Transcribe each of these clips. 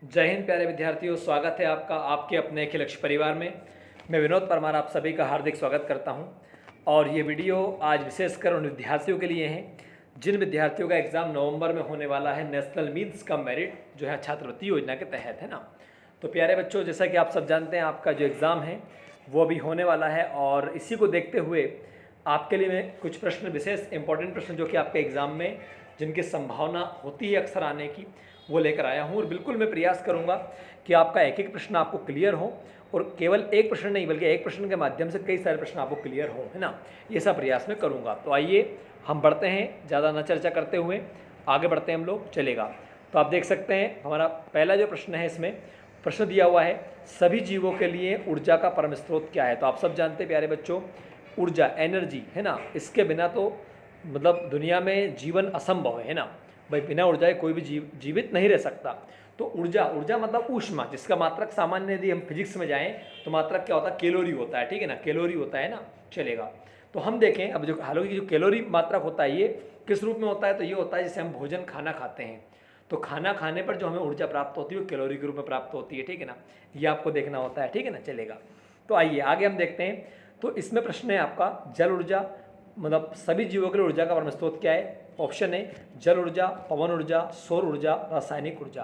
जय हिंद प्यारे विद्यार्थियों, स्वागत है आपका आपके अपने एक लक्ष्य परिवार में। मैं विनोद परमार आप सभी का हार्दिक स्वागत करता हूं। और ये वीडियो आज विशेषकर उन विद्यार्थियों के लिए है जिन विद्यार्थियों का एग्ज़ाम नवंबर में होने वाला है, नेशनल मीन्स कम मेरिट जो है छात्रवृत्ति योजना के तहत, है ना। तो प्यारे बच्चों, जैसा कि आप सब जानते हैं, आपका जो एग्ज़ाम है वो अभी होने वाला है और इसी को देखते हुए आपके लिए मैं कुछ प्रश्न, विशेष इंपॉर्टेंट प्रश्न जो कि आपके एग्ज़ाम में जिनकी संभावना होती है अक्सर आने की, वो लेकर आया हूँ। और बिल्कुल मैं प्रयास करूँगा कि आपका एक एक प्रश्न आपको क्लियर हो, और केवल एक प्रश्न नहीं बल्कि एक प्रश्न के माध्यम से कई सारे प्रश्न आपको क्लियर हो, है ना। ये सब प्रयास मैं करूँगा। तो आइए हम बढ़ते हैं, ज़्यादा न चर्चा करते हुए आगे बढ़ते हैं हम लोग, चलेगा। तो आप देख सकते हैं हमारा पहला जो प्रश्न है, इसमें प्रश्न दिया हुआ है सभी जीवों के लिए ऊर्जा का परम स्रोत क्या है। तो आप सब जानते हैं प्यारे बच्चों, ऊर्जा, एनर्जी, है ना, इसके बिना तो मतलब दुनिया में जीवन असंभव है ना। भाई बिना ऊर्जा के कोई भी जीवित नहीं रह सकता। तो ऊर्जा, ऊर्जा मतलब ऊष्मा, जिसका मात्रक सामान्य यदि हम फिजिक्स में जाएं तो मात्रक क्या होता है, कैलोरी होता है, ठीक है ना, कैलोरी होता है ना, चलेगा। तो हम देखें अब जो हालांकि जो कैलोरी मात्रक होता है ये किस रूप में होता है, तो ये होता है जैसे हम भोजन खाना खाते हैं तो खाना खाने पर जो हमें ऊर्जा प्राप्त होती है वो कैलोरी के रूप में प्राप्त होती है, ठीक है ना। ये आपको देखना होता है, ठीक है ना, चलेगा। तो आइए आगे हम देखते हैं। तो इसमें प्रश्न है आपका जल ऊर्जा, मतलब सभी जीवों के लिए ऊर्जा का परम स्रोत क्या है। ऑप्शन है जल ऊर्जा, पवन ऊर्जा, सौर ऊर्जा, रासायनिक ऊर्जा।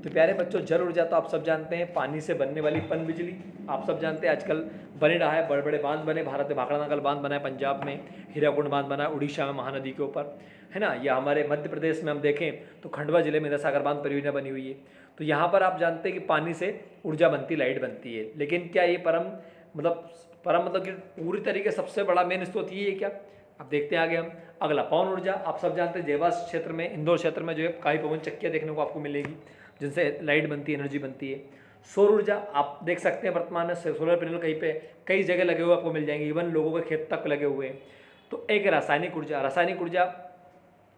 तो प्यारे बच्चों, जल ऊर्जा तो आप सब जानते हैं, पानी से बनने वाली पन बिजली। आप सब जानते हैं आजकल बन रहा है, बड़े बड़े बांध बने, भारत में भाखड़ा नागल बांध बना है, पंजाब में हीराकुंड बांध बना है, उड़ीसा में महानदी के ऊपर, है ना। या हमारे मध्य प्रदेश में हम देखें तो खंडवा जिले में इंद्रसागर बांध परियोजना बनी हुई है। तो यहाँ पर आप जानते हैं कि पानी से ऊर्जा बनती, लाइट बनती है। लेकिन क्या ये परम मतलब कि पूरी तरीके सबसे बड़ा मेन स्रोत ये है क्या। अब देखते हैं आगे हम। अगला पवन ऊर्जा, आप सब जानते हैं देवास क्षेत्र में, इंदौर क्षेत्र में जो है काई पवन चक्कियाँ देखने को आपको मिलेगी जिनसे लाइट बनती है, एनर्जी बनती है। सौर ऊर्जा आप देख सकते हैं वर्तमान में सोलर पैनल कहीं पे कई जगह लगे हुए आपको मिल जाएंगे, इवन लोगों के खेत तक लगे हुए हैं। तो एक रासायनिक ऊर्जा, रासायनिक ऊर्जा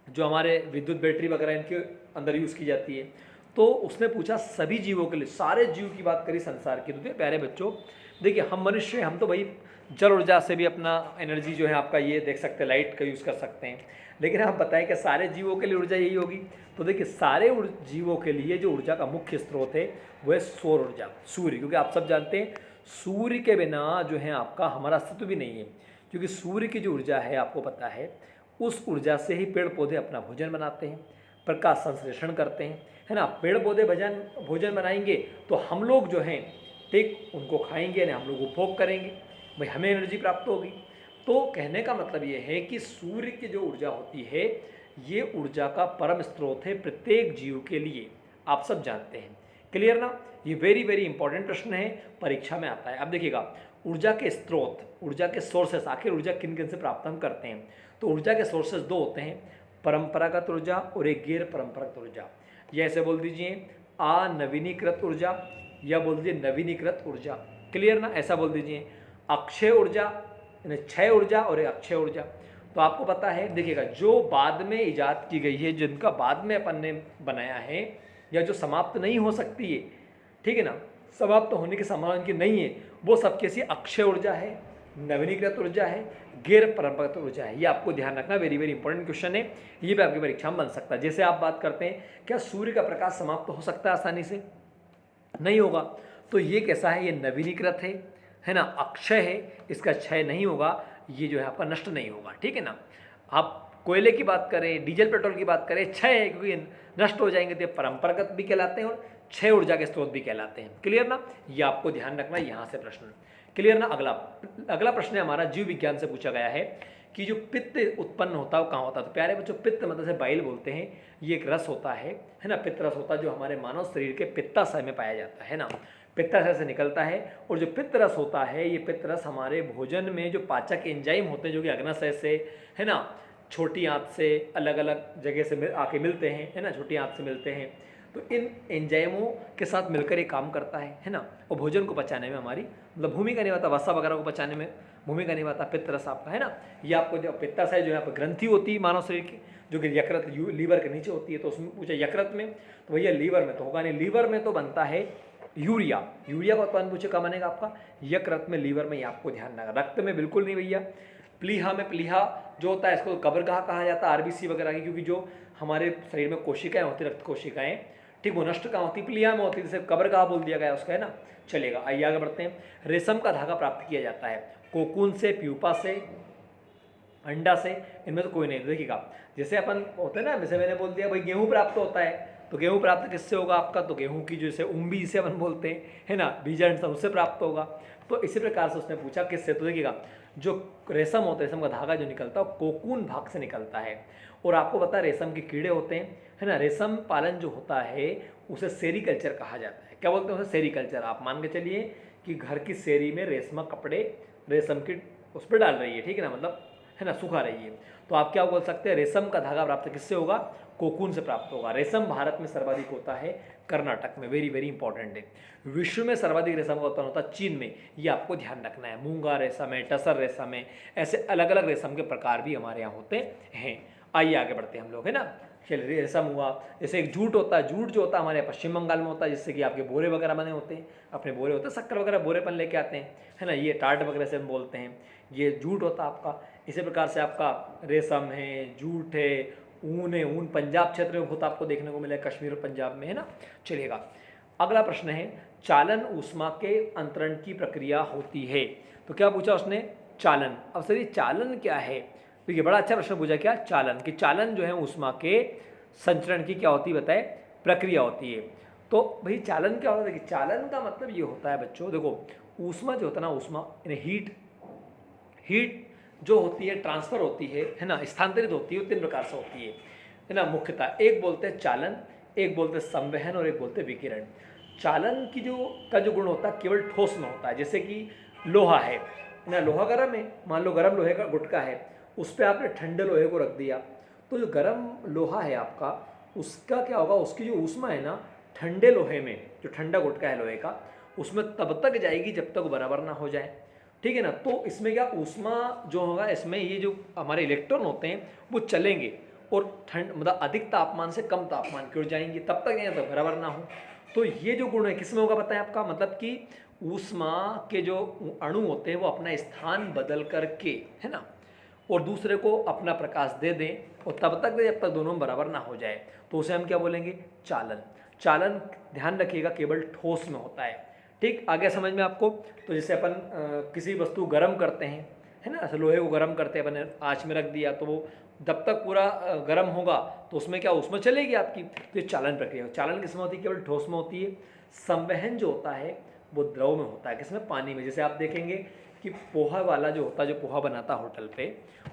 जो हमारे विद्युत बैटरी वगैरह इनके अंदर यूज़ की जाती है। तो उसने पूछा सभी जीवों के लिए, सारे जीव की बात करी संसार की। तो प्यारे बच्चों देखिए, हम मनुष्य, हम तो भाई जल ऊर्जा से भी अपना एनर्जी जो है आपका ये देख सकते हैं, लाइट का यूज़ कर सकते हैं। लेकिन आप बताएं कि सारे जीवों के लिए ऊर्जा यही होगी। तो देखिए, सारे जीवों के लिए जो ऊर्जा का मुख्य स्रोत है वो है सौर ऊर्जा, सूर्य। क्योंकि आप सब जानते हैं सूर्य के बिना जो है आपका हमारा अस्तित्व भी नहीं है। क्योंकि सूर्य की जो ऊर्जा है आपको पता है, उस ऊर्जा से ही पेड़ पौधे अपना भोजन बनाते हैं, प्रकाश संश्लेषण करते हैं, है ना। पेड़ पौधे भोजन बनाएंगे तो हम लोग जो हैं ठीक उनको खाएंगे, यानी हम लोग उपभोग करेंगे, भाई हमें एनर्जी प्राप्त होगी। तो कहने का मतलब ये है कि सूर्य की जो ऊर्जा होती है ये ऊर्जा का परम स्रोत है प्रत्येक जीव के लिए, आप सब जानते हैं। क्लियर ना। ये वेरी वेरी इंपॉर्टेंट प्रश्न है, परीक्षा में आता है। अब देखिएगा, ऊर्जा के स्रोत, ऊर्जा के सोर्सेस, आखिर ऊर्जा किन किन से प्राप्त हम करते हैं। तो ऊर्जा के सोर्सेस दो होते हैं, परंपरागत ऊर्जा और एक गैर परंपरागत ऊर्जा। ये ऐसे बोल दीजिए अनवीनीकृत ऊर्जा या बोल दीजिए नवीनीकृत ऊर्जा। क्लियर ना, ऐसा बोल दीजिए। अक्षय ऊर्जा यानी क्षय ऊर्जा और एक अक्षय ऊर्जा। तो आपको पता है, देखिएगा, जो बाद में इजाद की गई है, जिनका बाद में अपन ने बनाया है या जो समाप्त नहीं हो सकती है, ठीक है ना, समाप्त होने की संभावना की नहीं है, वो सब कैसी अक्षय ऊर्जा है, नवीनीकृत ऊर्जा है, गैर परंपरागत ऊर्जा है। ये आपको ध्यान रखना, वेरी वेरी इंपॉर्टेंट क्वेश्चन है। ये भी आपकी परीक्षा में बन सकता है। जैसे आप बात करते हैं क्या सूर्य का प्रकाश समाप्त हो सकता है आसानी से, नहीं होगा। तो ये कैसा है, ये नवीनीकृत है ना, अक्षय है, इसका क्षय नहीं होगा, ये जो है आपका नष्ट नहीं होगा, ठीक है ना। आप कोयले की बात करें, डीजल पेट्रोल की बात करें, क्षय है क्योंकि नष्ट हो जाएंगे, तो ये परंपरागत भी कहलाते हैं और क्षय ऊर्जा के स्रोत भी कहलाते हैं। क्लियर ना, ये आपको ध्यान रखना है यहाँ से प्रश्न। क्लियर ना। अगला प्रश्न है हमारा, जीव विज्ञान से पूछा गया है कि जो पित्त उत्पन्न होता है वो कहाँ होता है। तो प्यारे बच्चों, पित्त मतलब से बाइल बोलते हैं, ये एक रस होता है ना, पित्त रस होता है जो हमारे मानव शरीर के पित्ताशय में पाया जाता है ना, पित्ताशय से निकलता है। और जो पित्त रस होता है, ये पित्त रस हमारे भोजन में जो पाचक एंजाइम होते हैं जो कि अग्नाशय से, है ना, छोटी आंत से अलग अलग जगह से आके मिलते हैं, है ना, छोटी आंत से मिलते हैं। तो इन एंजाइमों के साथ मिलकर ये काम करता है ना। और भोजन को पचाने में हमारी मतलब भूमिका निभाता, वसा वगैरह को पचाने में भूमिका निभाता पित्त रस आपका, है ना। ये आपको जो पित्ताशय जो है यहाँ पर ग्रंथि होती है मानव शरीर की, जो कि यकृत लीवर के नीचे होती है। तो उसमें पूछा यकृत में, तो भैया लीवर में तो होगा नहीं, लीवर में तो बनता है यूरिया। यूरिया का उत्पादन पूछे कब बनेगा आपका, यकृत में, लीवर में, ये आपको ध्यान रखना। रक्त में बिल्कुल नहीं भैया। प्लीहा में, प्लीहा जो होता है इसको कब्रगाह कहा जाता है, आरबीसी वगैरह की, क्योंकि जो हमारे शरीर में कोशिकाएं होती हैं, रक्त कोशिकाएं, ठीक, वो नष्ट कहाँ होती है, प्लिया में होती है, जैसे कब्र कहाँ बोल दिया गया उसका, है ना। चलेगा, आइए आगे बढ़ते हैं। रेशम का धागा प्राप्त किया जाता है कोकून से, प्यूपा से, अंडा से, इनमें तो कोई नहीं। देखिएगा जैसे अपन होते हैं ना, जैसे मैंने बोल दिया भाई गेहूं प्राप्त होता है, तो गेहूं प्राप्त किससे होगा आपका, तो गेहूं की जो जैसे उम्बी जिसे अपन बोलते हैं, है ना, बीजांड उससे प्राप्त होगा। तो इसी प्रकार से उसने पूछा किससे, तो देखिएगा जो रेशम होता है, रेशम का धागा जो निकलता है वो कोकून भाग से निकलता है। और आपको पता है रेशम के कीड़े होते हैं, है ना, रेशम पालन जो होता है उसे सेरीकल्चर कहा जाता है। क्या बोलते हैं उसे, सेरीकल्चर। आप मान के चलिए कि घर की सेरी में रेशमा कपड़े रेशम की उस पर डाल रही है, ठीक है ना, मतलब है ना, सुखा रही है, तो आप क्या बोल सकते हैं, रेशम का धागा प्राप्त किससे होगा, कोकून से प्राप्त होगा। रेशम भारत में सर्वाधिक होता है कर्नाटक में, वेरी वेरी इंपॉर्टेंट है। विश्व में सर्वाधिक रेशम का उत्पन्न होता है चीन में, ये आपको ध्यान रखना है। मूंगा रेशम है, टसर रेशम है, ऐसे अलग अलग रेशम के प्रकार भी हमारे यहाँ होते हैं। आइए आगे बढ़ते हैं हम लोग, है ना। चलिए, रेशम हुआ, जैसे एक जूट होता है, जूट जो होता है हमारे पश्चिम बंगाल में होता है, जिससे कि आपके बोरे वगैरह बने होते हैं, अपने बोरे होते हैं, शक्कर वगैरह बोरेपन लेके आते हैं, है ना, ये टाट वगैरह से हम बोलते हैं, ये जूट होता है आपका। इसी प्रकार से आपका रेशम है, जूट है, ऊन है, ऊन पंजाब क्षेत्र में बहुत आपको देखने को मिलेगा, कश्मीर और पंजाब में, है ना। चलिएगा, अगला प्रश्न है, चालन ऊष्मा के अंतरण की प्रक्रिया होती है। तो क्या पूछा उसने, चालन। अब सर ये चालन क्या है, तो ये बड़ा अच्छा प्रश्न पूछा, क्या चालन, कि चालन जो है ऊष्मा के संचरण की क्या होती है बताए, प्रक्रिया होती है। तो भाई चालन क्या होता है, कि चालन का मतलब ये होता है बच्चों, देखो ऊष्मा जो होता है ना, ऊष्मा यानी हीट जो होती है ट्रांसफर होती है ना, स्थानांतरित होती है, 3 प्रकार से होती है ना मुख्यतः। एक बोलते हैं चालन, एक बोलते हैं संवहन, और एक बोलते हैं विकिरण। चालन की जो गुण होता है केवल ठोस में होता है, जैसे कि लोहा है ना, लोहा गर्म है, मान लो गर्म लोहे का गुटका है, उस पर आपने ठंडे लोहे को रख दिया, तो जो गर्म लोहा है आपका, उसका क्या होगा, उसकी जो ऊष्मा है ना ठंडे लोहे में, जो ठंडा गुटका है लोहे का, उसमें तब तक जाएगी जब तक बराबर ना हो जाए, ठीक है ना। तो इसमें क्या ऊष्मा जो होगा, इसमें ये जो हमारे इलेक्ट्रॉन होते हैं वो चलेंगे और ठंड मतलब अधिक तापमान से कम तापमान की ओर जाएंगे, तब तक यहाँ तक बराबर ना हो। तो ये जो गुण है किसमें होगा बताएं आपका, मतलब कि ऊष्मा के जो अणु होते हैं वो अपना स्थान बदल करके, है ना, और दूसरे को अपना प्रकाश दे दें, और तब तक जब तक दोनों बराबर ना हो जाए, तो उसे हम क्या बोलेंगे, चालन। चालन ध्यान रखिएगा केवल ठोस में होता है, ठीक। आगे समझ में आपको, तो जैसे अपन किसी वस्तु गर्म करते हैं, है ना, ऐसे लोहे को गर्म करते हैं, अपन आँच में रख दिया, तो वो जब तक पूरा गर्म होगा तो उसमें क्या, उसमें चलेगी आपकी, तो ये चालन प्रक्रिया। चालन किसमें होती है, केवल ठोस में होती है। संवहन जो होता है वो द्रव में होता है, किसमें, पानी में। जैसे आप देखेंगे कि पोहा वाला जो होता है, जो पोहा बनाता है होटल पे,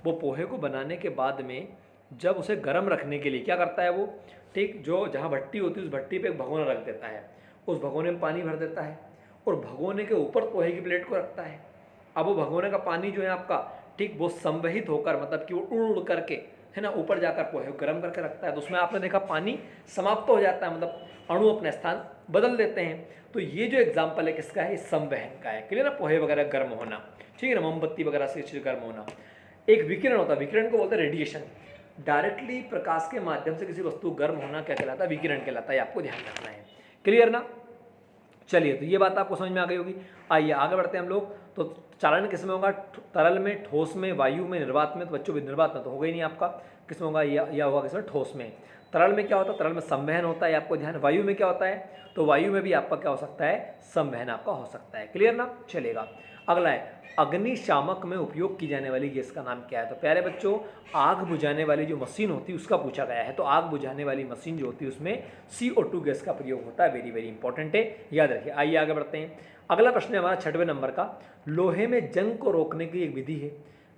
वो पोहे को बनाने के बाद में जब उसे गर्म रखने के लिए क्या करता है वो, ठीक, जो जहाँ भट्टी होती है उस भट्टी पे एक भगोना रख देता है, उस भगोने में पानी भर देता है, और भगोने के ऊपर पोहे की प्लेट को रखता है। अब वो भगोने का पानी जो है आपका, ठीक, वो संवहित होकर, मतलब कि वो उड़ उड़ करके, है ना, ऊपर जाकर पोहे को गर्म करके रखता है, तो उसमें आपने देखा पानी समाप्त हो जाता है, मतलब अणु अपना स्थान बदल देते हैं। तो ये जो एग्जाम्पल है किसका है, संवहन का है, क्लियर ना, पोहे वगैरह गर्म होना, ठीक है ना, मोमबत्ती वगैरह से चीज गर्म होना। एक विकिरण होता है, विकिरण को बोलते हैं रेडिएशन, डायरेक्टली प्रकाश के माध्यम से किसी वस्तु गर्म होना क्या कहलाता है, विकिरण कहलाता है, आपको ध्यान रखना है, क्लियर ना। चलिए, तो ये बात आपको समझ में आ गई होगी। आइए आगे बढ़ते हैं हम लोग। तो चालन किसमें होगा, तरल में, ठोस में, वायु में, निर्वात में। तो बच्चों भी निर्वात में तो होगा ही नहीं आपका, किसमें होगा, या होगा किसमें, ठोस में। तरल में क्या होता है, तरल में संवहन होता है, आपको ध्यान। वायु में क्या होता है, तो वायु में भी आपका क्या हो सकता है, संवहन आपका हो सकता है, क्लियर ना। चलेगा, अगला है अग्निशामक में उपयोग की जाने वाली गैस का नाम क्या है। तो प्यारे बच्चों, आग बुझाने वाली जो मशीन होती है उसका पूछा गया है। तो आग बुझाने वाली मशीन जो होती है उसमें CO2 गैस का प्रयोग होता है, वेरी वेरी इंपॉर्टेंट है, याद रखिए। आइए आगे बढ़ते हैं। अगला प्रश्न है हमारा 6वें नंबर का, लोहे में जंग को रोकने की एक विधि है,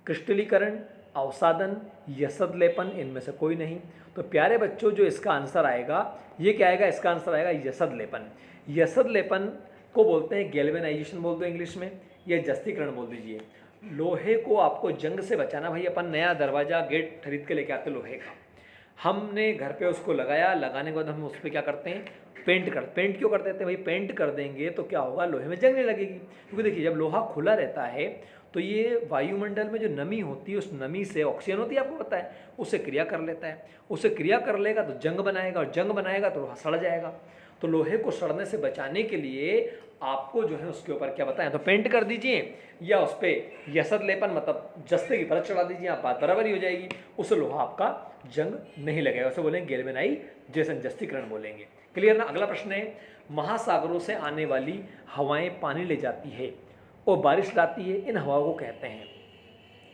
क्रिस्टलीकरण, अवसादन, यसद लेपन, इनमें से कोई नहीं। तो प्यारे बच्चों, जो इसका आंसर आएगा ये क्या आएगा, इसका आंसर आएगा यसद लेपन। यसद लेपन को बोलते हैं गैल्वेनाइजेशन बोल दो इंग्लिश में, या जस्तीकरण बोल दीजिए। लोहे को आपको जंग से बचाना, भाई अपन नया दरवाज़ा गेट खरीद के लेके आते लोहे का, हमने घर पे उसको लगाया, लगाने के बाद हम उस पर क्या करते हैं, पेंट क्यों कर देते हैं भाई, पेंट कर देंगे तो क्या होगा, लोहे में जंग नहीं लगेगी। क्योंकि देखिए जब लोहा खुला रहता है तो ये वायुमंडल में जो नमी होती है उस नमी से, ऑक्सीजन होती है आपको पता है, उससे क्रिया कर लेता है, उससे क्रिया कर लेगा तो जंग बनाएगा, और जंग बनाएगा तो लोहा सड़ जाएगा। तो लोहे को सड़ने से बचाने के लिए आपको जो है उसके ऊपर क्या बताएं, तो पेंट कर दीजिए या उस पर यसद लेपन मतलब जस्ते की परत चढ़ा दीजिए, आप बात बराबर ही हो जाएगी, उससे लोहा आपका जंग नहीं लगेगा। उसे बोलेंगे गैल्वेनाइजेशन, जस्तीकरण बोलेंगे। क्लियर ना। अगला प्रश्न है, महासागरों से आने वाली हवाएं पानी ले जाती है और बारिश लाती है, इन हवाओं को कहते हैं।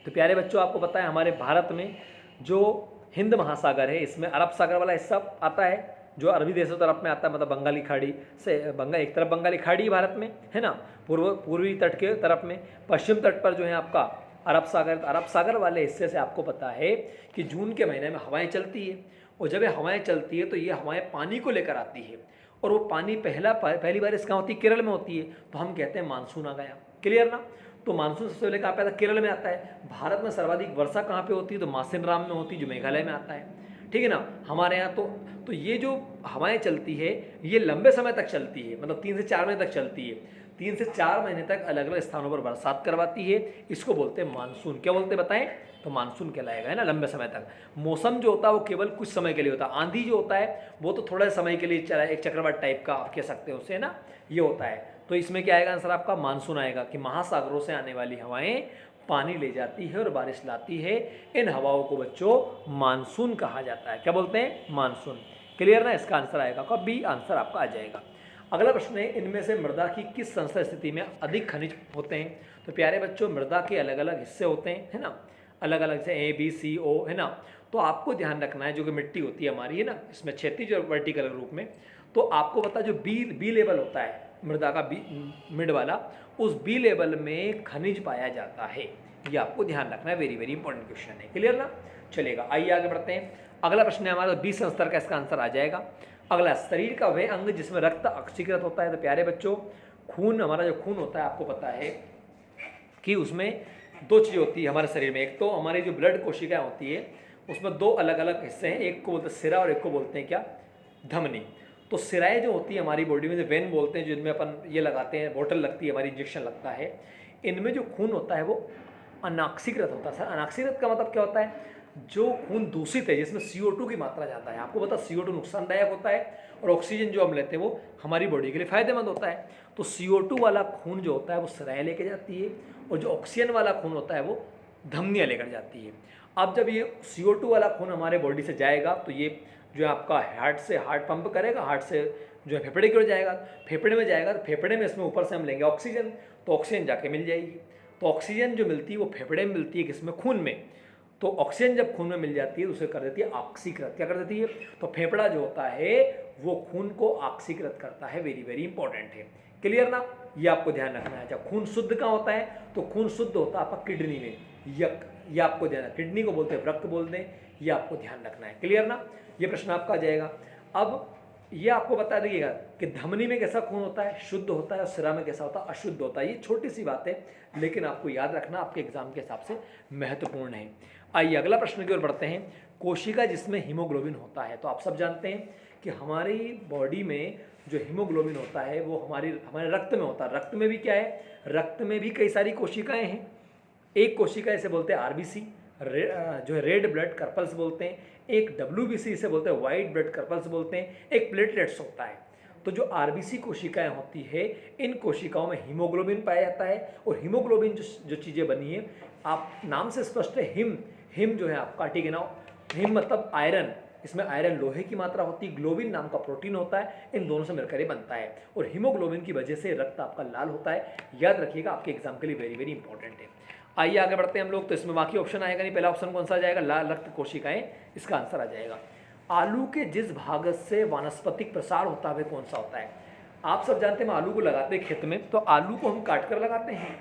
तो प्यारे बच्चों, आपको पता है हमारे भारत में जो हिंद महासागर है, इसमें अरब सागर वाला हिस्सा आता है जो अरबी देशों तरफ में आता है, मतलब बंगाली खाड़ी से एक तरफ बंगाली खाड़ी भारत में है ना, पूर्वी तट के तरफ में, पश्चिम तट पर जो है आपका अरब सागर वाले हिस्से से आपको पता है कि जून के महीने में हवाएं चलती है, और जब ये हवाएं चलती है तो ये हवाएं पानी को लेकर आती है, और वो पानी पहली बार इसका होती है केरल में होती है, तो हम कहते हैं मानसून आ गया। क्लियर ना। तो मानसून सबसे पहले कहाँ पे आता है, केरल में आता है। भारत में सर्वाधिक वर्षा कहाँ पे होती है, तो मासिनराम में होती है, जो मेघालय में आता है। ठीक है ना। हमारे यहाँ तो ये जो हवाएं चलती है ये लंबे समय तक चलती है, मतलब 3 से 4 महीने तक चलती है। 3 से 4 महीने तक अलग अलग स्थानों पर बरसात करवाती है, इसको बोलते हैं मानसून। क्या बोलते हैं बताएं, तो मानसून कहलाएगा, है ना, लंबे समय तक। मौसम जो होता है वो केवल कुछ समय के लिए होता है। आंधी जो होता है वो तो थोड़ा समय के लिए चला, एक चक्रवात टाइप का आप कह सकते हो उसे, है ना, ये होता है। तो इसमें क्या आएगा आंसर आपका, मानसून आएगा, कि महासागरों से आने वाली हवाएं पानी ले जाती है और बारिश लाती है, इन हवाओं को बच्चों मानसून कहा जाता है। क्या बोलते हैं, मानसून। क्लियर ना। इसका आंसर आएगा आपका बी, आंसर आपका आ जाएगा। अगला प्रश्न है, इनमें से मृदा की किस संस्था स्थिति में अधिक खनिज होते हैं। तो प्यारे बच्चों, मृदा के अलग अलग हिस्से होते हैं, है ना, अलग अलग से A B C O, है ना। तो आपको ध्यान रखना है, जो कि मिट्टी होती है हमारी, है ना, इसमें क्षैतिज और वर्टिकल रूप में, तो आपको पता जो बी लेवल होता है मृदा का, मिड वाला, उस बी लेवल में खनिज पाया जाता है, ये आपको ध्यान रखना है। वेरी वेरी इंपॉर्टेंट क्वेश्चन है। क्लियर ना। चलेगा, आइए आगे बढ़ते हैं। अगला प्रश्न है हमारा बी संस्तर का, इसका आंसर आ जाएगा। अगला, शरीर का वह अंग जिसमें रक्त ऑक्सीकृत होता है। तो प्यारे बच्चों, खून, हमारा जो खून होता है आपको पता है कि उसमें 2 चीज़ होती है हमारे शरीर में। एक तो हमारी जो ब्लड कोशिकाएं होती है उसमें 2 अलग अलग हिस्से हैं, एक को बोलते हैं सिरा और एक को बोलते हैं क्या, धमनी। तो सिराएं जो होती है हमारी बॉडी में, जो वेन बोलते हैं, जिनमें अपन ये लगाते हैं, बोतल लगती है हमारी, इंजेक्शन लगता है, इनमें जो खून होता है वो अनाक्सीकृत होता है। सर अनाक्सीकृत का मतलब क्या होता है, जो खून दूषित है, जिसमें CO2 की मात्रा ज़्यादा है। आपको पता CO2 नुकसानदायक होता है और ऑक्सीजन जो हम लेते हैं वो हमारी बॉडी के लिए फायदेमंद होता है। तो CO2 वाला खून जो होता है वो सिराएं लेके जाती है, और जो ऑक्सीजन वाला खून होता है वो धमनियाँ लेकर जाती है। अब जब ये CO2 वाला खून हमारे बॉडी से जाएगा तो ये जो है आपका हार्ट पंप करेगा, हार्ट से जो है फेफड़े की ओर जाएगा, फेफड़े में जाएगा, तो फेफड़े में इसमें ऊपर से हम लेंगे ऑक्सीजन, तो ऑक्सीजन जाके मिल जाएगी। तो ऑक्सीजन जो मिलती है वो फेफड़े में मिलती है, किसमें, खून में। तो ऑक्सीजन जब खून में मिल जाती है तो उसे कर देती है ऑक्सीकृत। क्या कर देती है, तो फेफड़ा जो होता है वो खून को ऑक्सीकृत करता है। वेरी वेरी इंपॉर्टेंट है। क्लियर ना। ये आपको ध्यान रखना है। जब खून शुद्ध कहाँ होता है, तो खून शुद्ध होता है आपका किडनी में, ये आपको ध्यान, किडनी को बोलते हैं वृक्क बोलते हैं, ये आपको ध्यान रखना है। क्लियर ना। ये प्रश्न आपका आ जाएगा। अब ये आपको बता दीजिएगा कि धमनी में कैसा खून होता है, शुद्ध होता है, और सिरा में कैसा होता है, अशुद्ध होता है। ये छोटी सी बात है, लेकिन आपको याद रखना, आपके एग्जाम के हिसाब से महत्वपूर्ण है। आइए अगला प्रश्न की ओर बढ़ते हैं। कोशिका जिसमें हीमोग्लोबिन होता है। तो आप सब जानते हैं कि हमारी बॉडी में जो हीमोग्लोबिन होता है वो हमारे रक्त में होता है। रक्त में भी क्या है, रक्त में भी कई सारी कोशिकाएं हैं। एक कोशिका इसे बोलते हैं RBC, जो है रेड ब्लड कर्पल्स बोलते हैं। एक WBC इसे बोलते हैं वाइट ब्लड कर्पल्स बोलते हैं। एक प्लेटलेट्स होता है। तो जो RBC कोशिकाएं होती है, इन कोशिकाओं में हीमोग्लोबिन पाया जाता है। और हीमोग्लोबिन जो चीज़ें बनी है, आप नाम से स्पष्ट है, हिम जो है आपका, ठीक है ना, हिम मतलब आयरन, इसमें आयरन लोहे की मात्रा होती है, ग्लोबिन नाम का प्रोटीन होता है, इन दोनों से मिलकर ये बनता है। और हीमोग्लोबिन की वजह से रक्त आपका लाल होता है। याद रखिएगा, आपके एग्जाम के लिए वेरी वेरी इंपॉर्टेंट है। आइए आगे बढ़ते हैं हम लोग। तो इसमें बाकी ऑप्शन आएगा नहीं, पहला ऑप्शन कौन सा आ जाएगा, लाल रक्त कोशिकाएं, इसका आंसर आ जाएगा। आलू के जिस भाग से वानस्पतिक प्रसार होता है वह कौन सा होता है। आप सब जानते हैं, हम आलू को लगाते हैं खेत में, तो आलू को हम काट कर लगाते हैं।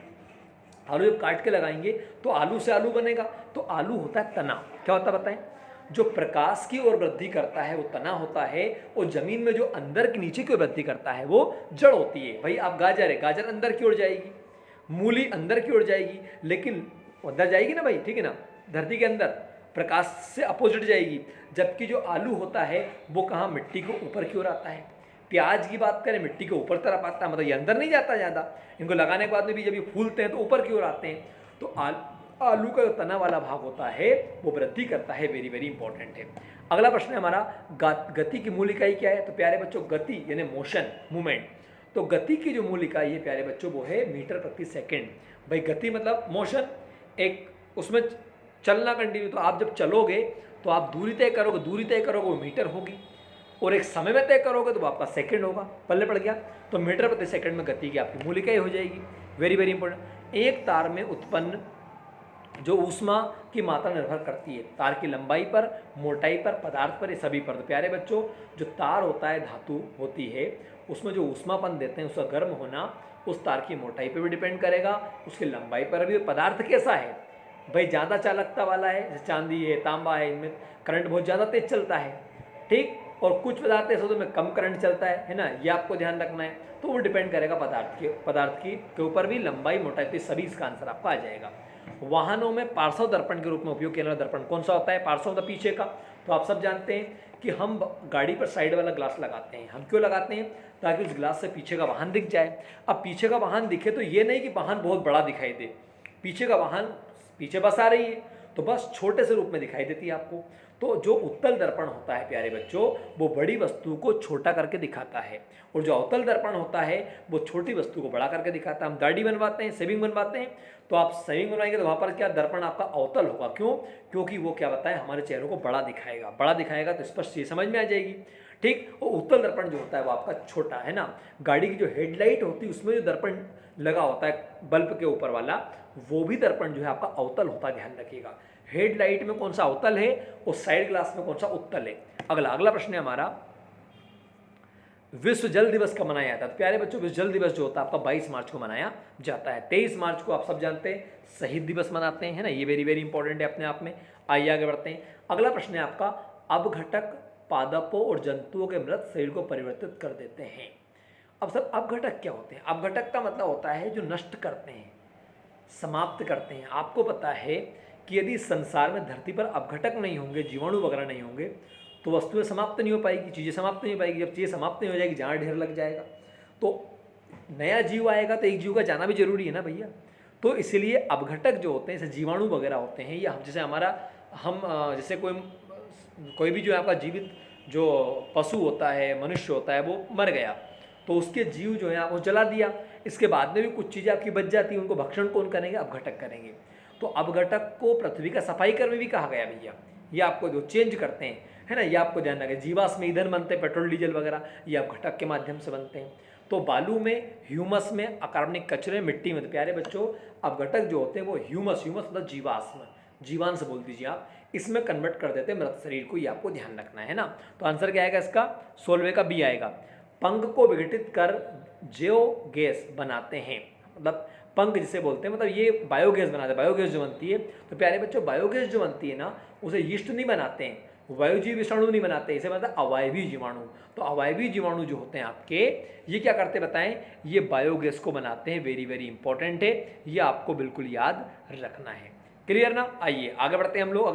आलू जब काट के लगाएंगे तो आलू से आलू बनेगा। तो आलू होता है तना। क्या होता है बताएं, जो प्रकाश की ओर वृद्धि करता है वो तना होता है, और जमीन में जो अंदर की नीचे की ओर वृद्धि करता है वो जड़ होती है। भाई आप गाजर है, गाजर अंदर की ओर जाएगी, मूली अंदर की ओर जाएगी, लेकिन अंदर जाएगी ना भाई, ठीक है ना, धरती के अंदर प्रकाश से अपोजिट जाएगी। जबकि जो आलू होता है वो कहाँ, मिट्टी को ऊपर की ओर आता है। प्याज की बात करें, मिट्टी के ऊपर तरफ आता है, मतलब ये अंदर नहीं जाता ज़्यादा। इनको लगाने के बाद में भी जब ये फूलते हैं तो ऊपर की ओर आते हैं। तो आलू का जो तना वाला भाग होता है वो वृद्धि करता है। वेरी वेरी इंपॉर्टेंट है। अगला प्रश्न है हमारा, गति की मूल इकाई क्या है? तो प्यारे बच्चों गति यानी मोशन, मूवमेंट, तो गति की जो मूल इकाई है प्यारे बच्चों वो है मीटर प्रति सेकंड। भाई गति मतलब मोशन, एक उसमें चलना कंटिन्यू, तो आप जब चलोगे तो आप दूरी तय करोगे वो मीटर होगी, और एक समय में तय करोगे तो वो आपका सेकंड होगा। पल्ले पड़ गया। तो मीटर प्रति सेकंड में गति की आपकी मूल इकाई हो जाएगी। Very very important. एक तार में उत्पन्न जो ऊष्मा की मात्रा निर्भर करती है तार की लंबाई पर, मोटाई पर, पदार्थ पर, ये सभी पर। तो प्यारे बच्चों जो तार होता है, धातु होती है, उसमें जो ऊष्मापन देते हैं उसका गर्म होना उस तार की मोटाई पर भी डिपेंड करेगा, उसकी लंबाई पर भी। पदार्थ कैसा है भाई, ज़्यादा चालकता वाला है, जैसे चांदी है, तांबा है, इनमें करंट बहुत ज़्यादा तेज चलता है, ठीक, और कुछ पदार्थ ऐसे में कम करंट चलता है ना, ये आपको ध्यान रखना है। तो वो डिपेंड करेगा पदार्थ के ऊपर भी, लंबाई, मोटाई, तो सभी इसका आंसर आपका आ जाएगा। वाहनों में पार्श्व दर्पण के रूप में उपयोग किया जाने वाला दर्पण कौन सा होता है? पार्श्व मतलब पीछे का। तो आप सब जानते हैं कि हम गाड़ी पर साइड वाला ग्लास लगाते हैं। हम क्यों लगाते हैं? ताकि उस ग्लास से पीछे का वाहन दिख जाए। अब पीछे का वाहन दिखे तो ये नहीं कि वाहन बहुत बड़ा दिखाई दे, पीछे का वाहन, पीछे बस आ रही है तो बस छोटे से रूप में दिखाई देती है आपको। तो जो उत्तल दर्पण होता है प्यारे बच्चों, वो बड़ी वस्तु को छोटा करके दिखाता है, और जो अवतल दर्पण होता है वो छोटी वस्तु को बड़ा करके दिखाता है। हम दाढ़ी बनवाते हैं, शेविंग बनवाते हैं, तो आप शेविंग बनवाएंगे तो वहाँ पर क्या दर्पण आपका अवतल होगा। क्यों? क्योंकि वो क्या बताए, हमारे चेहरों को बड़ा दिखाएगा तो स्पष्ट चीज़ समझ में आ जाएगी, ठीक। और उत्तल दर्पण जो होता है वो आपका छोटा है ना। गाड़ी की जो हेडलाइट होती है उसमें जो दर्पण लगा होता है बल्ब के ऊपर वाला, वो भी दर्पण जो है आपका अवतल होता है, ध्यान रखिएगा। हेडलाइट में कौन सा अवतल है और साइड ग्लास में कौन सा उत्तल है। अगला प्रश्न है हमारा, विश्व जल दिवस कब मनाया जाता है? तो प्यारे बच्चों विश्व जल दिवस जो होता है आपका 22 मार्च को मनाया जाता है। 23 मार्च को आप सब जानते हैं शहीद दिवस मनाते हैं, है ना, ये वेरी वेरी इंपॉर्टेंट है अपने आप में। आइए आगे बढ़ते हैं। अगला प्रश्न है आपका, अपघटक पादपों और जंतुओं के मृत शरीर को परिवर्तित कर देते हैं। अब सर अपघटक क्या होते हैं? अपघटक का मतलब होता है जो नष्ट करते हैं, समाप्त करते हैं। आपको पता है कि यदि संसार में धरती पर अपघटक नहीं होंगे, जीवाणु वगैरह नहीं होंगे, तो वस्तुएं समाप्त नहीं हो पाएगी, चीज़ें समाप्त नहीं हो पाएगी। जब चीज़ें समाप्त नहीं हो जाएगी, जहाँ ढेर लग जाएगा, तो नया जीव आएगा तो एक जीव का जाना भी जरूरी है ना भैया। तो इसलिए अपघटक जो होते हैं, जैसे जीवाणु वगैरह होते हैं, या जैसे जैसे कोई भी जो है आपका जीवित जो पशु होता है, मनुष्य होता है, वो मर गया तो उसके जीव जो है आप वो जला दिया, इसके बाद में भी कुछ चीज़ें आपकी बच जाती हैं, उनको भक्षण कौन करेंगे? अपघटक करेंगे। तो अपघटक को पृथ्वी का सफाई कर्मी भी कहा गया भैया। ये आपको जो चेंज करते हैं, है ना, ये आपको ध्यान रखें। जीवाश्म ईंधन बनते हैं, पेट्रोल डीजल वगैरह, ये अपघटक के माध्यम से बनते हैं। तो बालू में, ह्यूमस में, अकार्बनिक कचरे, मिट्टी में, तो प्यारे बच्चों अपघटक जो होते हैं वो ह्यूमस मतलब जीवाश्म, जीवांश बोल दीजिए आप, इसमें कन्वर्ट कर देते हैं मृत शरीर को। ये आपको ध्यान रखना है ना। तो आंसर क्या आएगा इसका? 16वें का बी आएगा। पंख को विघटित कर जियो गैस बनाते हैं, मतलब पंख जिसे बोलते हैं, मतलब ये बायोगैस बनाते हैं। बायोगैस जो बनती है, तो प्यारे बच्चों बायोगैस जो बनती है ना, उसे यीस्ट नहीं बनाते हैं, वायुजीव विषाणु नहीं बनाते, इसे बनता है अवायवी जीवाणु। तो अवायवी जीवाणु जो होते हैं आपके, ये क्या करते बताएं? ये बायोगैस को बनाते हैं। वेरी वेरी इंपॉर्टेंट है, ये आपको बिल्कुल याद रखना है। क्लियर ना? आइए आगे बढ़ते हैं हम लोग।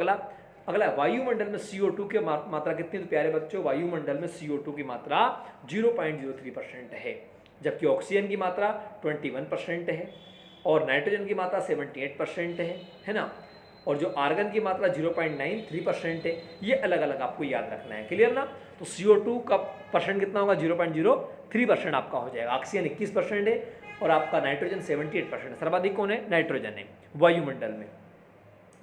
अगला वायुमंडल में CO2 की मात्रा कितनी? तो प्यारे बच्चों वायुमंडल में CO2 की मात्रा 0.03% है, जबकि ऑक्सीजन की मात्रा 21% है, और नाइट्रोजन की मात्रा 78% है ना, और जो आर्गन की मात्रा 0.93% है। ये अलग अलग आपको याद रखना है। क्लियर ना? तो CO2 का परसेंट कितना होगा? 0.03% आपका हो जाएगा। ऑक्सीजन 21% है, और आपका नाइट्रोजन 78% है। सर्वाधिक कौन है? नाइट्रोजन है वायुमंडल में।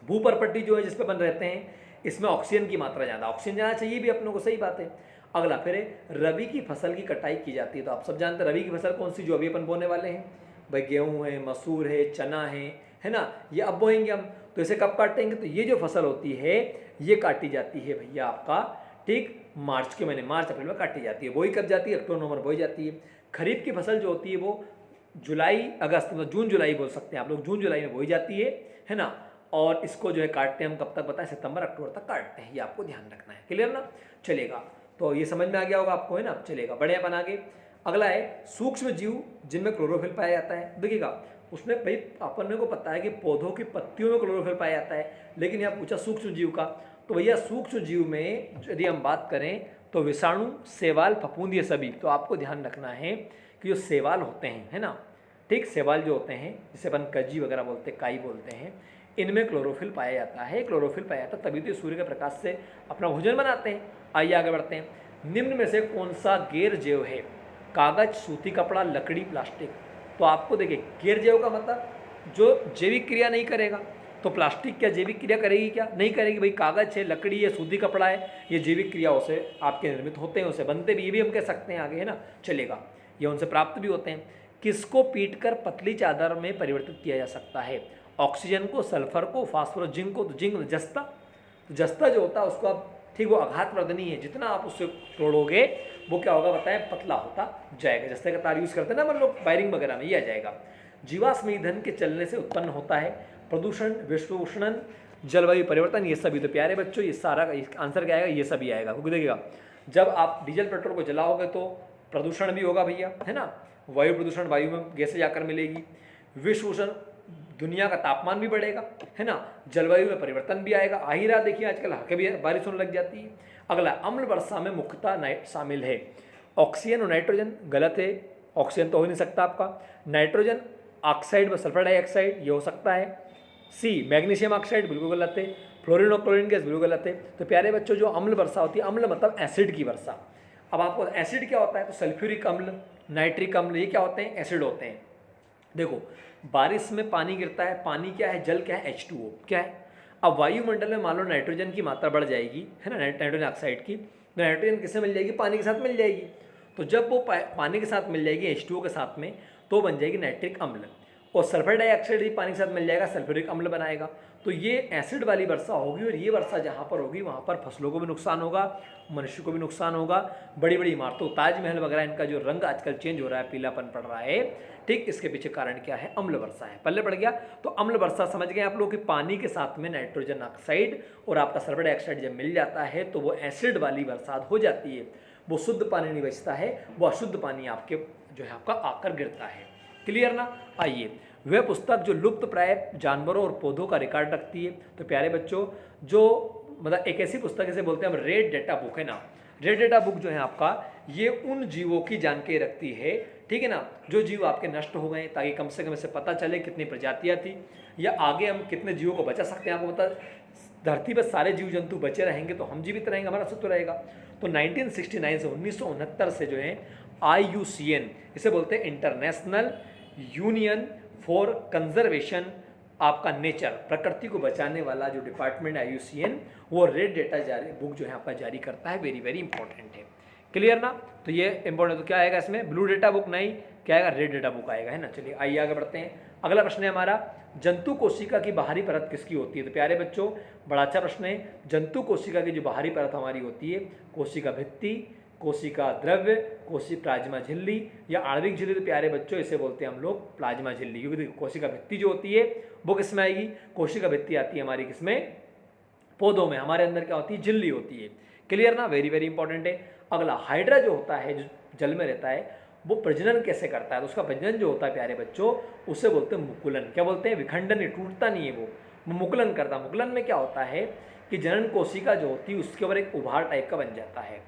भूपर्पट्टी जो है जिस पे बन रहते हैं, इसमें ऑक्सीजन की मात्रा ज़्यादा, ऑक्सीजन जाना चाहिए भी अपनों को, सही बात है। अगला फिर रबी की फसल की कटाई की जाती है। तो आप सब जानते हैं रबी की फसल कौन सी, जो अभी अपन बोने वाले हैं भाई, गेहूँ है, मसूर है, चना है ना, ये अब बोएंगे हम। तो इसे कब काटेंगे? तो ये जो फसल होती है ये काटी जाती है भैया आपका, ठीक, मार्च के महीने, मार्च अप्रैल में काटी जाती है। बोई कब जाती है? अक्टूबर नवंबर बोई जाती है। खरीफ की फसल जो होती है वो जुलाई अगस्त, मतलब जून जुलाई बोल सकते हैं आप लोग, जून जुलाई में बोई जाती है ना, और इसको जो है काटते हैं हम कब तक बताएं? सितंबर अक्टूबर तक काटते हैं। ये आपको ध्यान रखना है। क्लियर ना? चलेगा, तो ये समझ में आ गया होगा आपको, है ना। चलेगा, बढ़िया बना के। अगला है सूक्ष्म जीव जिनमें क्लोरोफिल पाया जाता है। देखिएगा, उसमें भाई अपन को पता है कि पौधों की पत्तियों में क्लोरोफिल पाया जाता है, लेकिन यहाँ पूछा सूक्ष्म जीव का, तो भैया सूक्ष्म जीव में यदि हम बात करें तो विषाणु, शैवाल, फफूंद, ये सभी। तो आपको ध्यान रखना है कि जो शैवाल होते हैं, है ना, ठीक, शैवाल जो होते हैं जिसे अपन कजी वगैरह बोलते हैं, काई बोलते हैं, इनमें क्लोरोफिल पाया जाता है। क्लोरोफिल पाया जाता है तभी तो ये सूर्य के प्रकाश से अपना भोजन बनाते हैं। आइए आगे बढ़ते हैं। निम्न में से कौन सा गैर जैव है? कागज, सूती कपड़ा, लकड़ी, प्लास्टिक। तो आपको देखिए गैर जैव का मतलब जो जैविक क्रिया नहीं करेगा। तो प्लास्टिक क्या जैविक क्रिया करेगी? क्या नहीं करेगी भाई। कागज है, लकड़ी है, सूती कपड़ा है, ये जैविक क्रियाओं से आपके निर्मित होते हैं, उसे बनते भी, ये भी हम कह सकते हैं आगे, है ना, चलेगा। ये उनसे प्राप्त भी होते हैं। किसको पीटकर पतली चादर में परिवर्तित किया जा सकता है? ऑक्सीजन को, सल्फर को, फास्फोरस, जिंक को। तो जिंक जस्ता, तो जस्ता जो होता है उसको आप ठीक वो आघातवर्धनी है, जितना आप उससे तोड़ोगे वो क्या होगा बताएं, पतला होता जाएगा। जस्ते का तार यूज करते हैं ना हम लोग वायरिंग वगैरह में, ये आ जाएगा। जीवाश्म ईंधन के चलने से उत्पन्न होता है प्रदूषण, विश्व उष्णन, जलवायु परिवर्तन। ये सभी तो प्यारे बच्चों ये सारा आंसर क्या आएगा, ये सभी आएगा। क्योंकि देखिएगा जब आप डीजल पेट्रोल को जलाओगे तो प्रदूषण भी होगा भैया, है ना, वायु प्रदूषण, वायु में गैसें जाकर मिलेगी। विश्व उष्ण, दुनिया का तापमान भी बढ़ेगा, है ना, जलवायु में परिवर्तन भी आएगा। आ ही रहा, देखिए आजकल हल्के भी बारिश होने लग जाती है। अगला, अम्ल वर्षा में मुख्यतः शामिल है ऑक्सीजन और नाइट्रोजन। गलत है, ऑक्सीजन तो हो ही नहीं सकता आपका। नाइट्रोजन ऑक्साइड व सल्फर डाइऑक्साइड, ये हो सकता है। सी मैग्नीशियम ऑक्साइड, बिल्कुल गलत है। फ्लोरीन और क्लोरीन गैस, बिल्कुल गलत है। तो प्यारे बच्चों जो अम्ल वर्षा होती है, अम्ल मतलब एसिड की वर्षा। अब आपको एसिड क्या होता है, तो सल्फ्यूरिक अम्ल, नाइट्रिक अम्ल, ये क्या होते हैं, एसिड होते हैं। देखो बारिश में पानी गिरता है, पानी क्या है, जल क्या है, H2O क्या है। अब वायुमंडल में मान लो नाइट्रोजन की मात्रा बढ़ जाएगी, है ना, नाइट्रोजन ऑक्साइड की, तो नाइट्रोजन किससे मिल जाएगी, पानी के साथ मिल जाएगी। तो जब वो पानी के साथ मिल जाएगी H2O के साथ में, तो बन जाएगी नाइट्रिक अम्ल। और सल्फर डाइऑक्साइड भी पानी के साथ मिल जाएगा, सल्फ्यूरिक अम्ल बनाएगा। तो ये एसिड वाली वर्षा होगी, और ये वर्षा जहाँ पर होगी वहाँ पर फसलों को भी नुकसान होगा, मनुष्य को भी नुकसान होगा। बड़ी बड़ी इमारतों, ताजमहल वगैरह, इनका जो रंग आजकल चेंज हो रहा है, पीलापन पड़ रहा है, ठीक, इसके पीछे कारण क्या है, अम्ल वर्षा है। पल्ले पड़ गया। तो अम्ल वर्षा समझ गए आप लोग कि पानी के साथ में नाइट्रोजन ऑक्साइड और आपका सल्फर डाइऑक्साइड जब मिल जाता है तो वो एसिड वाली बरसात हो जाती है। वो शुद्ध पानी नहीं बचता है, वो अशुद्ध पानी आपके जो है आपका आकर गिरता है। क्लियर ना। आइए, वह पुस्तक जो लुप्त प्राय जानवरों और पौधों का रिकॉर्ड रखती है। तो प्यारे बच्चों जो मतलब एक ऐसी पुस्तक इसे बोलते हैं हम रेड डेटा बुक, है ना। रेड डेटा बुक जो है आपका, ये उन जीवों की जानकारी रखती है, ठीक है ना, जो जीव आपके नष्ट हो गए, ताकि कम से कम इसे पता चले कितनी प्रजातियां थी या आगे हम कितने जीवों को बचा सकते हैं। आपको पता धरती पर सारे जीव जंतु बचे रहेंगे तो हम जीवित रहेंगे, हमारा अस्तित्व रहेगा। तो 1969 से 1969 से जो है IUCN, इसे बोलते हैं इंटरनेशनल यूनियन फॉर कंजर्वेशन आपका नेचर, प्रकृति को बचाने वाला जो डिपार्टमेंट IUCN, वो रेड डेटा जारी बुक जो है आपका जारी करता है। वेरी वेरी इंपॉर्टेंट है। क्लियर ना। तो ये इंपॉर्टेंट, तो क्या आएगा इसमें, ब्लू डेटा बुक नहीं, क्या आएगा, रेड डेटा बुक आएगा, है ना। चलिए आइए आगे बढ़ते हैं। अगला प्रश्न है हमारा, जंतु कोशिका की बाहरी परत किसकी होती है। तो प्यारे बच्चों बड़ा अच्छा प्रश्न है। जंतु कोशिका की जो बाहरी परत हमारी होती है, कोशिका भित्ति, कोशिका द्रव्य, प्लाज्मा झिल्ली या आणविक झिल्ली। तो प्यारे बच्चों इसे बोलते हैं हम लोग प्लाज्मा झिल्ली, क्योंकि कोशिका भित्ति जो होती है वो किसमें आएगी, कोशिका भित्ति आती है हमारी किसमें, पौधों में। हमारे अंदर क्या होती है, झिल्ली होती है। क्लियर ना, वेरी वेरी इंपॉर्टेंट है। अगला, हाइड्रा जो होता है, जो जल में रहता है, वो प्रजनन कैसे करता है। तो उसका प्रजनन जो होता है प्यारे बच्चों, उसे बोलते हैं मुकुलन। क्या बोलते हैं, विखंडन नहीं, टूटता नहीं है, वो मुकुलन करता है। मुकुलन में क्या होता है कि जनन कोशिका जो होती है उसके ऊपर एक उभार टाइप का बन जाता है,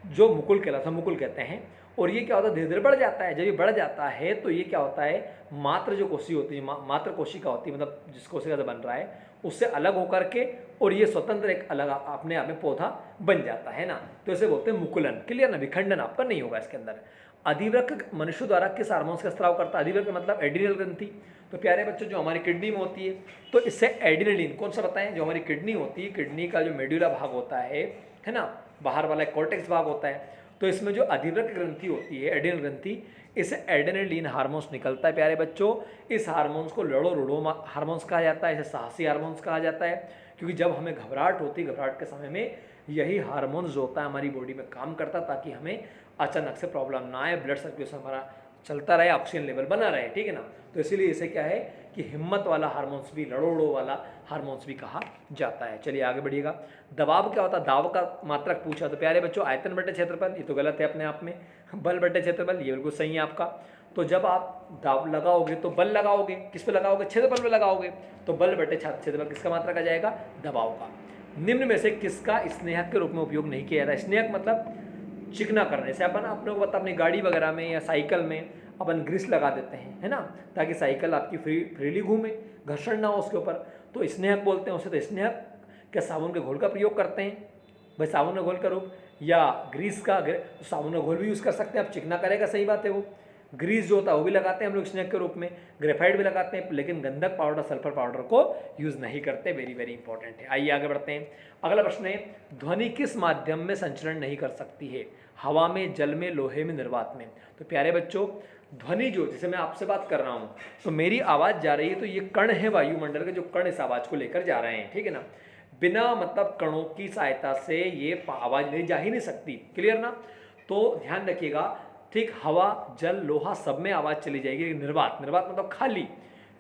जो मुकुल कहलाता है, मुकुल कहते हैं। और ये क्या होता है, धीरे धीरे बढ़ जाता है। जब ये बढ़ जाता है तो ये क्या होता है, मात्र जो कोशिका होती है, मात्र कोशिका होती है, मतलब जिस कोशिका से बन रहा है उससे अलग होकर के, और ये स्वतंत्र एक अलग अपने आप में पौधा बन जाता है ना। तो इसे बोलते हैं मुकुलन। क्लियर ना, विखंडन आपका नहीं होगा इसके अंदर। अधिवृक्क मनुष्य द्वारा किस हार्मोन्स का स्राव करता है। अधिवृक्क मतलब एड्रिनल ग्रंथि। तो प्यारे बच्चों जो हमारी किडनी में होती है, तो इससे एड्रिनलिन, कौन सा बताएं, जो हमारी किडनी होती है, किडनी का जो मेड्यूला भाग होता है ना, बाहर वाला कॉर्टेक्स भाग होता है, तो इसमें जो अधिवृक्क ग्रंथि होती है, एड्रिनल ग्रंथि, इससे एड्रेनलिन हार्मोन्स निकलता है। प्यारे बच्चों इस हार्मोन्स को लड़ो लुड़ो हार्मोन्स कहा जाता है, इसे साहसी हार्मोन्स कहा जाता है, क्योंकि जब हमें घबराहट होती है, घबराहट के समय में यही हार्मोन्स जो होता है हमारी बॉडी में काम करता, ताकि हमें अचानक से प्रॉब्लम ना आए, ब्लड सर्कुलेशन हमारा चलता रहे, ऑक्सीजन लेवल बना रहे, ठीक है ना। तो इसीलिए इसे क्या है कि हिम्मत वाला हार्मोन्स भी, लड़ोड़ो वाला हार्मोन्स भी कहा जाता है। चलिए आगे बढ़िएगा। दबाव क्या होता है, दाब का मात्रक पूछा। तो प्यारे बच्चों आयतन बटे क्षेत्रफल, ये तो गलत है अपने आप में। बल बटे क्षेत्रफल, ये बिल्कुल सही है आपका। तो जब आप दाब लगाओगे तो बल लगाओगे, किस पे लगाओगे, क्षेत्रफल पे लगाओगे, तो बल बटे क्षेत्रफल किसका मात्रक आ जाएगा, दबाव का। निम्न में से किसका स्नेहक के रूप में उपयोग नहीं किया जाता। स्नेहक मतलब चिकना करने से। अपन अपने को पता, अपनी गाड़ी वगैरह में या साइकिल में अपन ग्रीस लगा देते हैं, है ना, ताकि साइकिल आपकी फ्रीली घूमे, घर्षण ना हो उसके ऊपर। तो स्नेहक बोलते हैं उसे। तो स्नेहक क्या साबुन के घोल का प्रयोग करते हैं भाई, साबुन का घोल करो या ग्रीस का, साबुन का घोल भी यूज़ कर सकते हैं, आप चिकना करेगा, सही बात है। वो ग्रीस जो होता है वो भी लगाते हैं हम लोग स्नेक के रूप में, ग्रेफाइट भी लगाते हैं, लेकिन गंधक पाउडर, सल्फर पाउडर को यूज़ नहीं करते। वेरी वेरी इंपॉर्टेंट है। आइए आगे बढ़ते हैं। अगला प्रश्न है, ध्वनि किस माध्यम में संचरण नहीं कर सकती है? हवा में, जल में, लोहे में, निर्वात में। तो प्यारे बच्चों, ध्वनि जो, जैसे मैं आपसे बात कर रहा हूँ तो मेरी आवाज़ जा रही है, तो ये कण है वायुमंडल के, जो कण इस आवाज़ को लेकर जा रहे हैं, ठीक है ना। बिना मतलब कणों की सहायता से ये आवाज़ नहीं जा ही नहीं सकती। क्लियर ना। तो ध्यान रखिएगा, ठीक, हवा, जल, लोहा सब में आवाज़ चली जाएगी, लेकिन निर्वात, निर्वात मतलब खाली,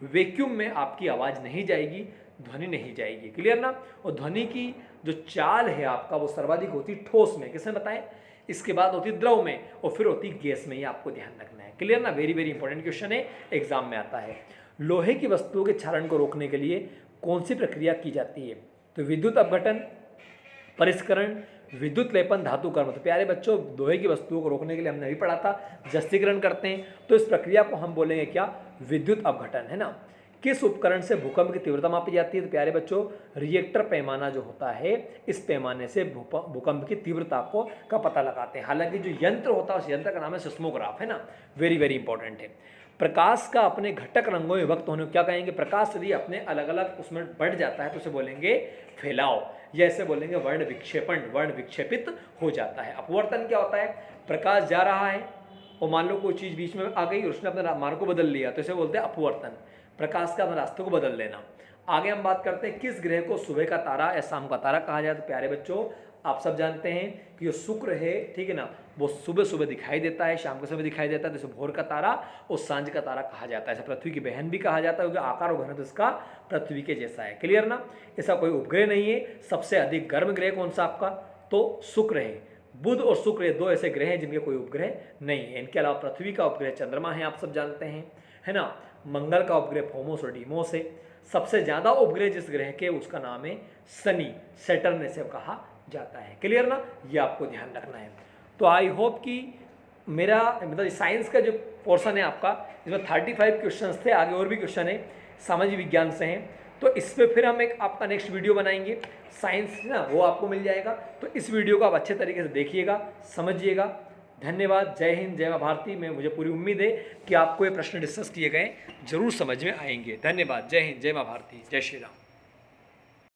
वैक्यूम में आपकी आवाज़ नहीं जाएगी, ध्वनि नहीं जाएगी। क्लियर ना। और ध्वनि की जो चाल है आपका, वो सर्वाधिक होती ठोस में, किसमें बताएं, इसके बाद होती द्रव में, और फिर होती गैस में। ये आपको ध्यान रखना है। क्लियर ना। वेरी वेरी इंपॉर्टेंट क्वेश्चन है, एग्जाम में आता है। लोहे की वस्तुओं के क्षरण को रोकने के लिए कौन सी प्रक्रिया की जाती है? तो विद्युत अपघटन, परिष्करण, विद्युत लेपन, धातु कर्म। तो प्यारे बच्चों, लोहे की वस्तुओं को रोकने के लिए हमने अभी पढ़ा था, जस्तीकरण करते हैं। तो इस प्रक्रिया को हम बोलेंगे क्या? विद्युत अपघटन, है ना। किस उपकरण से भूकंप की तीव्रता मापी जाती है? तो प्यारे बच्चों, रिएक्टर पैमाना जो होता है, इस पैमाने से भूकंप की तीव्रता का पता लगाते हैं। हालांकि जो यंत्र होता है उस यंत्र का नाम है सिस्मोग्राफ, है ना। वेरी वेरी इंपॉर्टेंट है। प्रकाश का अपने घटक रंगों में विभक्त होने को क्या कहेंगे? प्रकाश यदि अपने अलग अलग उसमें बढ़ जाता है तो उसे बोलेंगे फैलाव, या ऐसे बोलेंगे वर्ण विक्षेपण, वर्ण विक्षेपित हो जाता है। अपवर्तन क्या होता है? प्रकाश जा रहा है और मान लो कोई चीज़ बीच में आ गई और उसने अपने मार्ग को बदल लिया, तो इसे बोलते हैं अपवर्तन, प्रकाश का अपने रास्ते को बदल लेना। आगे हम बात करते हैं, किस ग्रह को सुबह का तारा या शाम का तारा कहा जाए? तो प्यारे बच्चों, आप सब जानते हैं कि जो शुक्र है, ठीक है ना, वो सुबह सुबह दिखाई देता है, शाम के समय दिखाई देता है, जैसे भोर का तारा और सांझ का तारा कहा जाता है। ऐसा पृथ्वी की बहन भी कहा जाता है, क्योंकि आकार और घनत्व इसका पृथ्वी के जैसा है। क्लियर ना। ऐसा कोई उपग्रह नहीं है। सबसे अधिक गर्म ग्रह कौन सा आपका? तो शुक्र है। बुध और शुक्र ये दो ऐसे ग्रह हैं जिनके कोई उपग्रह नहीं है। इनके अलावा पृथ्वी का उपग्रह चंद्रमा है, आप सब जानते हैं, है ना। मंगल का उपग्रह फोमोस और डीमोस है। सबसे ज्यादा उपग्रह जिस ग्रह के, उसका नाम है शनि, सैटर्न से कहा जाता है। क्लियर ना। ये आपको ध्यान रखना है। तो आई होप कि मेरा मतलब साइंस का जो पोर्शन है आपका, इसमें 35 क्वेश्चंस थे, आगे और भी क्वेश्चन है सामाजिक विज्ञान से हैं। तो इस पर फिर हम एक आपका नेक्स्ट वीडियो बनाएंगे साइंस ना, वो आपको मिल जाएगा। तो इस वीडियो को आप अच्छे तरीके से देखिएगा, समझिएगा। धन्यवाद। जय हिंद, जय मां भारती। मुझे पूरी उम्मीद है कि आपको ये प्रश्न डिस्कस किए गए जरूर समझ में आएंगे। धन्यवाद। जय हिंद, जय मां भारती, जय श्री राम।